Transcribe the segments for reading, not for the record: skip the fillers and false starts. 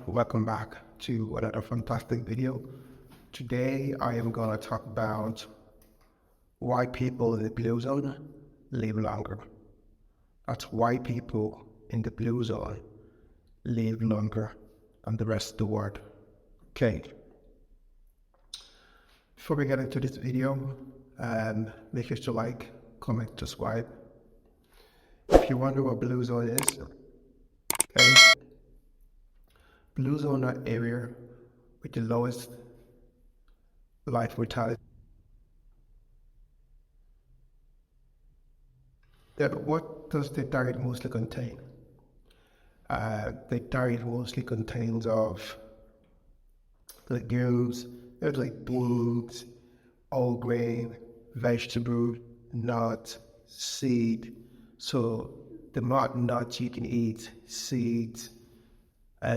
welcome back to another fantastic video. Today I am going to talk about why people in the blue zone live longer. That's why people in the blue zone live longer than the rest of the world. Okay. Before we get into this video, make sure to like, comment, subscribe. If you wonder what blue zone is, okay, blue zone are area with the lowest life mortality. Then what does the diet mostly contain? The diet mostly contains of legumes, like beans, whole grain, vegetable, nut, seed. So the more nuts you can eat, seeds,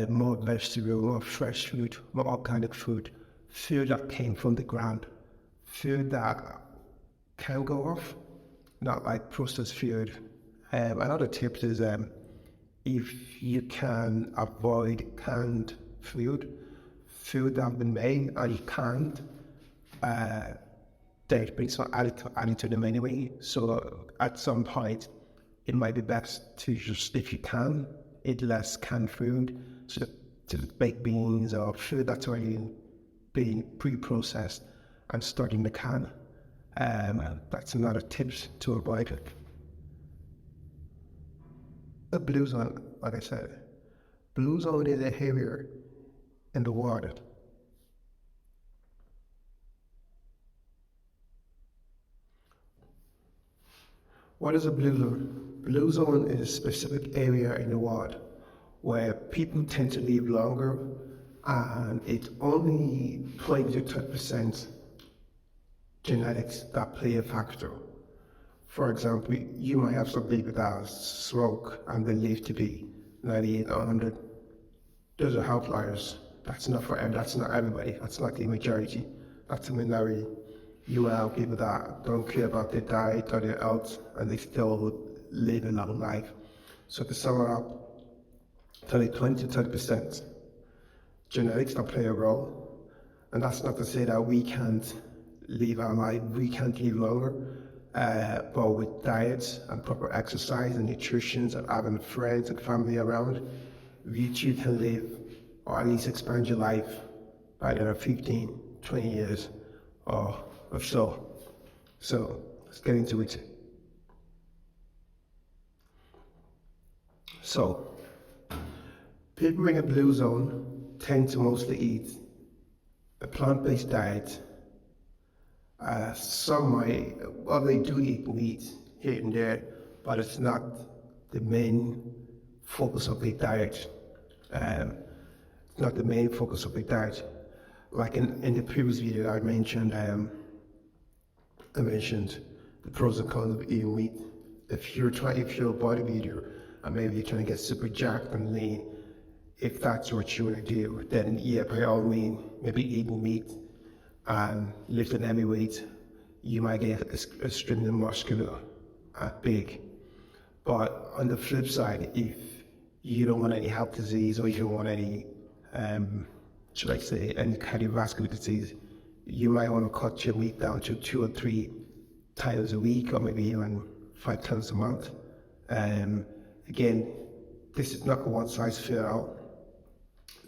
more vegetable, more fresh food, more organic food that came from the ground, food that can go off, not like processed food. Another tip is if you can avoid canned food that have been made and you can't, it's not added to them anyway. So at some point, it might be best to just, if you can, eat less canned food, so to baked beans or food that's already being pre-processed and stored in the can. That's another tip to avoid it. The blue zone, like I said, blue zone is a area in the world What is a blue zone? Blue zone is a specific area in the world where people tend to live longer, and it's only 20 to 30% genetics that play a factor. For example, you might have some people that smoke and they live to be 98 or 100. Those are outliers. That's not everybody. That's not the majority. That's a minority. You have people that don't care about their diet or their health and they still live a long life. So to sum it up, 20 to 30% genetics that play a role. And that's not to say that we can't live our life, we can't live longer, but with diets and proper exercise and nutrition and having friends and family around, you too can live or at least expand your life by another 15, 20 years or so. So let's get into it. So people in a blue zone tend to mostly eat a plant-based diet. They do eat meat here and there, but it's not the main focus of their diet. It's not the main focus of their diet. Like in the previous video I mentioned the pros and cons of eating meat. If you're a bodybuilder and maybe you're trying to get super jacked and lean, if that's what you want to do, then yeah, by all means, maybe eating meat and lifting heavy weights, you might get extremely muscular and big. But on the flip side, if you don't want any health disease or you don't want any, any cardiovascular disease, you might want to cut your meat down to 2 or 3 times a week or maybe even 5 times a month. Again, this is not a one-size-fits-all.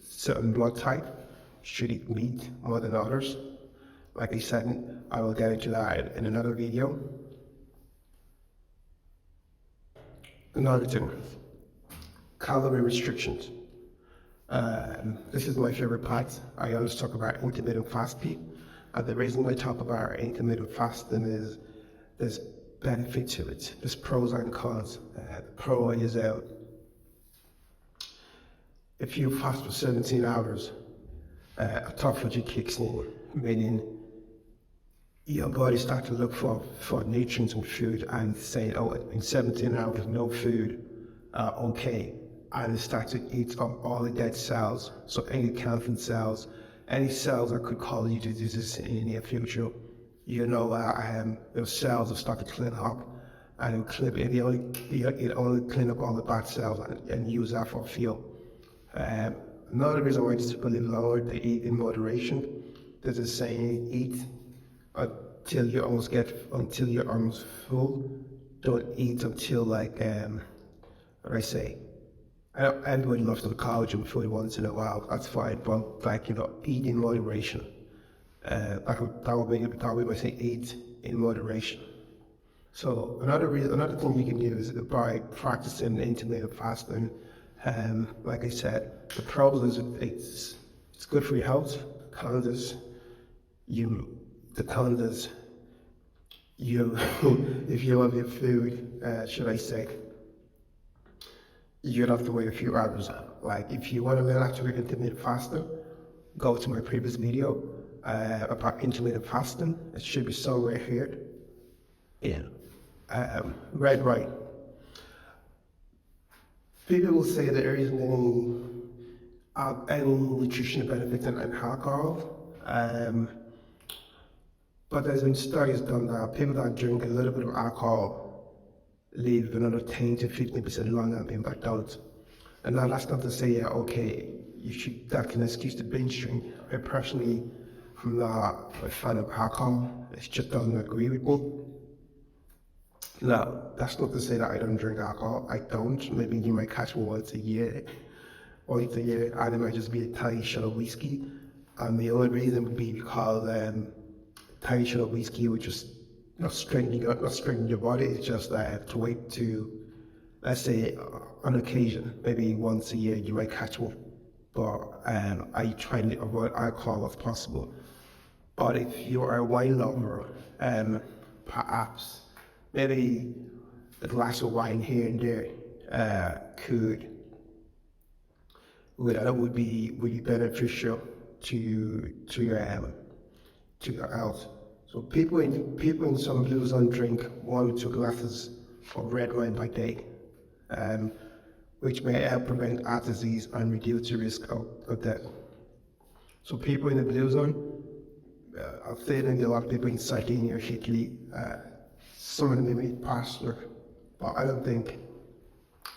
Certain blood type should eat meat more than others. Like I said, I will get into that in another video. Another thing, calorie restrictions. This is my favorite part. I always talk about intermittent fasting. And the reason I talk about intermittent fasting is there's benefit to it. There's pros and cons. The pro is if you fast for 17 hours, autophagy kicks in, meaning your body starts to look for nutrients in food and say, oh, in 17 hours, no food, okay. And it starts to eat up all the dead cells. So any cancer cells, any cells that could cause you diseases in the near future, those cells will start to clean up, and it only clean up all the bad cells and use that for fuel. Another reason why these people live longer, they eat in moderation. There's a saying, eat until you're almost full. Don't eat until what do I say? Everybody loves to collagen food once in a while, that's fine, but eat in moderation. That would be say eat in moderation. So another thing you can do is by practicing intermittent fasting. Like I said, the problem is it's good for your health. Calendars, you the calendars you if you love your food, should I say, you'd have to wait a few hours. Like if you want to learn how to read intermittent fasting, go to my previous video about intermittent fasting. It should be somewhere here. Yeah. Right. People will say there isn't any nutritional benefit in alcohol. But there's been studies done that people that drink a little bit of alcohol live another 10 to 15% longer than people that don't. And now that's not to say, that's an excuse to binge drink. I personally, I'm not a fan of alcohol. It just doesn't agree with me. Now, that's not to say that I don't drink alcohol. I don't. Maybe you might catch me once a year. And it might just be a tiny shot of whiskey. And the only reason would be because tiny shot of whiskey would just not strengthen your body. It's just to wait to, let's say, on occasion, maybe once a year, you might catch one. But I try to avoid alcohol if possible. But if you are a wine lover, perhaps maybe a glass of wine here and there would be really beneficial to your health. So people in some blue zone drink 1 or 2 glasses of red wine by day, which may help prevent heart disease and reduce the risk of death. So people in the blue zone, I'll say that a lot of people in Sardinia, Italy, some of them may eat pasta, but I don't think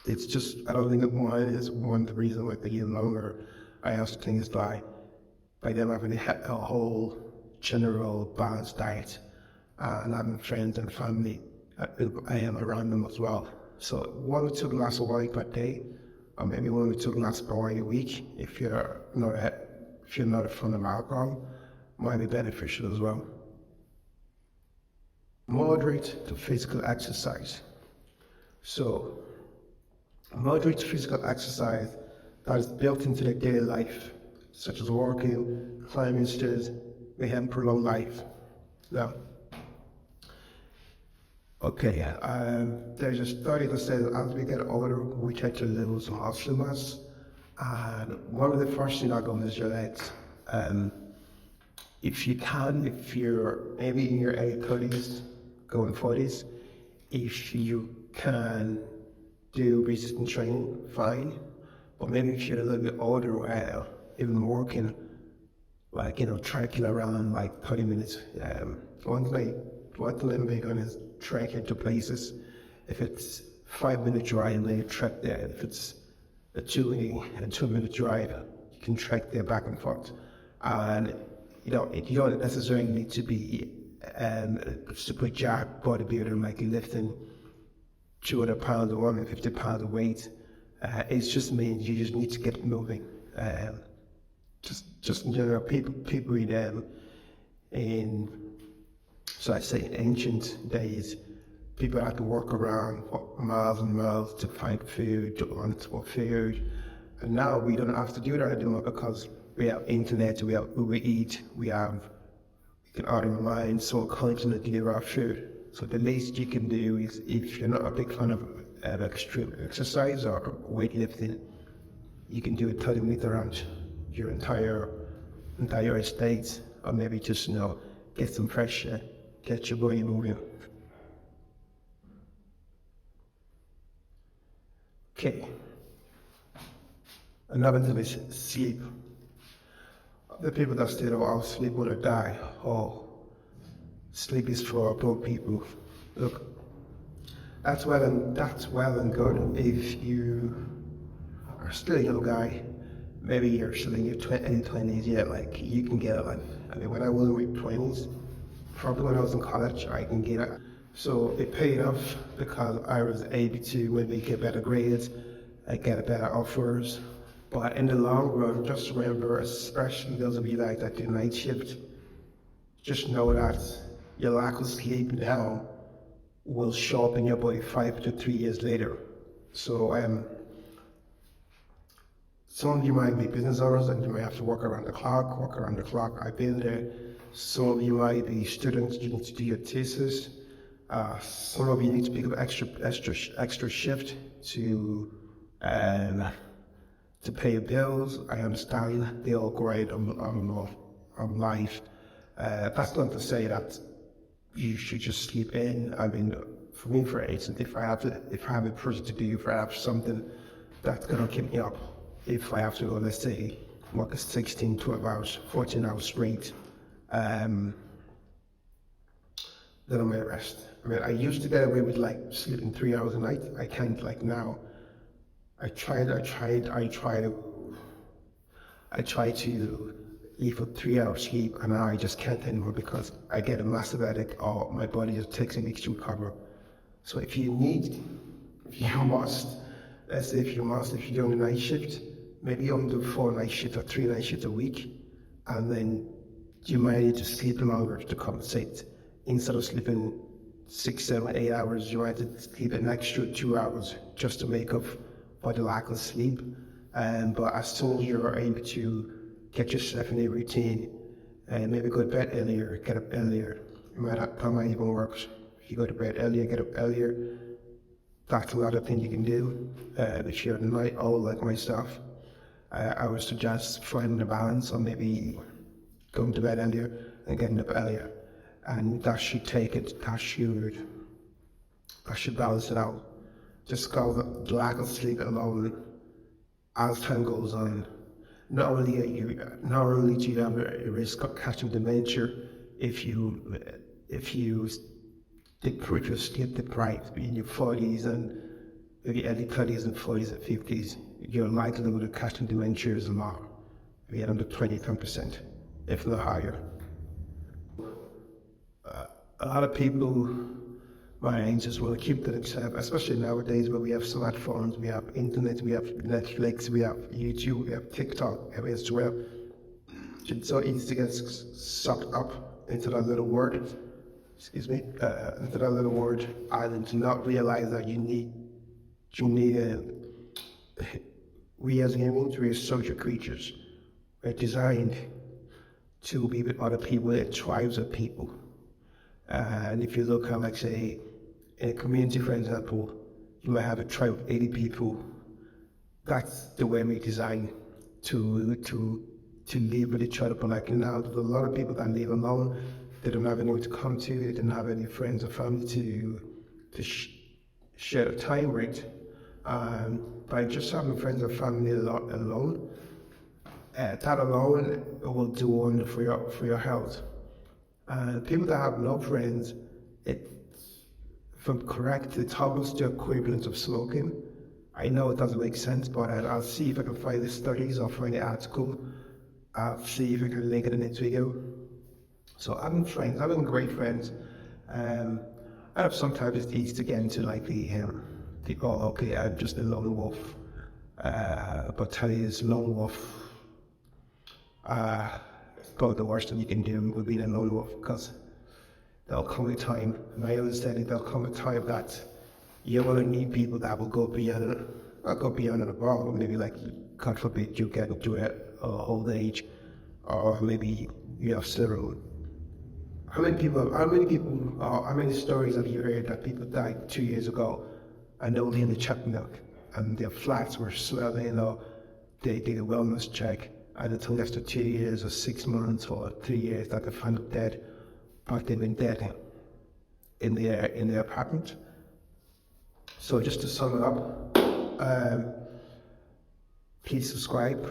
that wine is one of the reasons why they live longer. I also think it's by them having a whole general balanced diet and having friends and family around them as well. So 1 or 2 glasses of wine per day, or maybe 1 or 2 glasses per wine a week, if you're not a fan of alcohol, might be beneficial as well. Moderate to physical exercise. So, moderate physical exercise that is built into their daily life, such as walking, climbing stairs, may help prolong life. Now, there's a study that says as we get older, we tend to lose muscle mass, and one of the first things that goes is your legs. If you're maybe in your early 30s, going 40s, if you can do resistance training, fine. But maybe if you're a little bit older, even working, trekking around 30 minutes. One thing I'm big on is trekking to places. If it's 5-minute drive, then you trek there. If it's a 2-minute drive, you can trek there back and forth. And you don't necessarily need to be a super jacked bodybuilder like lifting 200 pounds or 150 pounds of weight. It just means you just need to get moving. Just in general, people in ancient days, people had to walk around for miles and miles to find food, to hunt for food. And now we don't have to do that anymore because we have internet, we have Uber Eats, we can order online, so constantly deliver our food. So the least you can do is, if you're not a big fan of extreme exercise or weightlifting, you can do a 30-minute around your entire estate, or maybe just get some fresh air, get your body moving. Okay. Another thing is sleep. The people that say, I'll sleep when I die. Sleep is for poor people. Look, that's well and good if you are still a young guy, maybe you're still in your 20s, yeah, like you can get it. Like, I mean, when I was in my 20s, probably when I was in college, I can get it. So it paid off because I was able to maybe get better grades, I get better offers. But in the long run, just remember, especially those of you like that do night shift, just know that your lack of sleep now will show up in your body 5 to 3 years later. So some of you might be business owners and you might have to work around the clock, I've been there. Some of you might be students, you need to do your thesis. Some of you need to pick up extra shift um, to pay your bills. I understand they all grind on life. That's not to say that you should just sleep in. I mean, for me, for instance, if I have a project to do, if I have something that's gonna keep me up, if I have to, let's say, work a 16, 12 hours, 14 hours straight, then I might rest. I mean, I used to get away with like sleeping 3 hours a night. I can't like now. I try to leave for 3 hours sleep, and now I just can't anymore because I get a massive headache or my body just takes a week to recover. So if you must, let's say if you're doing a night shift, maybe only do 4 night shifts or 3 night shifts a week, and then you might need to sleep longer to compensate. Instead of sleeping 6, 7, 8 hours, you might have to sleep an extra 2 hours just to make up for the lack of sleep. But as soon as you're able to get yourself in a routine and maybe go to bed earlier, get up earlier, that might even work. If you go to bed earlier, get up earlier, that's another thing you can do. If you're a night owl like myself, I would suggest finding a balance on maybe going to bed earlier and getting up earlier. And that should balance it out. Just because the lack of sleep alone, as time goes on, not only do you have a risk of catching dementia if you if you're sleep deprived in your 40s and maybe early 30s and 40s and 50s, your likelihood of catching dementia is low, maybe under 20%, if not higher. A lot of people my age just want to keep to themselves, especially nowadays where we have smartphones, we have internet, we have Netflix, we have YouTube, we have TikTok, we have Instagram. It's so easy to get sucked up into that little word, into that little word island, to not realize that we as humans, we are social creatures. We're designed to be with other people, tribes of people. And if you look at, like, say, in a community, for example, you might have a tribe of 80 people. That's the way we design to live with each other. But like now, there's a lot of people that live alone. They don't have anyone to come to. They don't have any friends or family to share time with. By just having friends or family alone, that alone will do wonder for your health. People that have no friends, if I'm correct, it's almost the equivalent of smoking. I know it doesn't make sense, but I'll see if I can find the studies or find the article. I'll see if I can link it in this video. So having great friends, I have sometimes it's easy to get into like I'm just a lone wolf. But tell you this lone wolf, it's probably the worst thing you can do with being a lone wolf, because there'll come a time, and I understand it, there'll come a time that you're going to need people that will go beyond it, not go beyond it above, maybe like, God forbid, you get into old age, or maybe you have several. How many stories have you heard that people died 2 years ago and only in the chopped milk, and their flats were smelling, or they did a wellness check, and until after 2 years or 6 months or 3 years that they found them dead, but they've been dead in their apartment. So just to sum it up, please subscribe.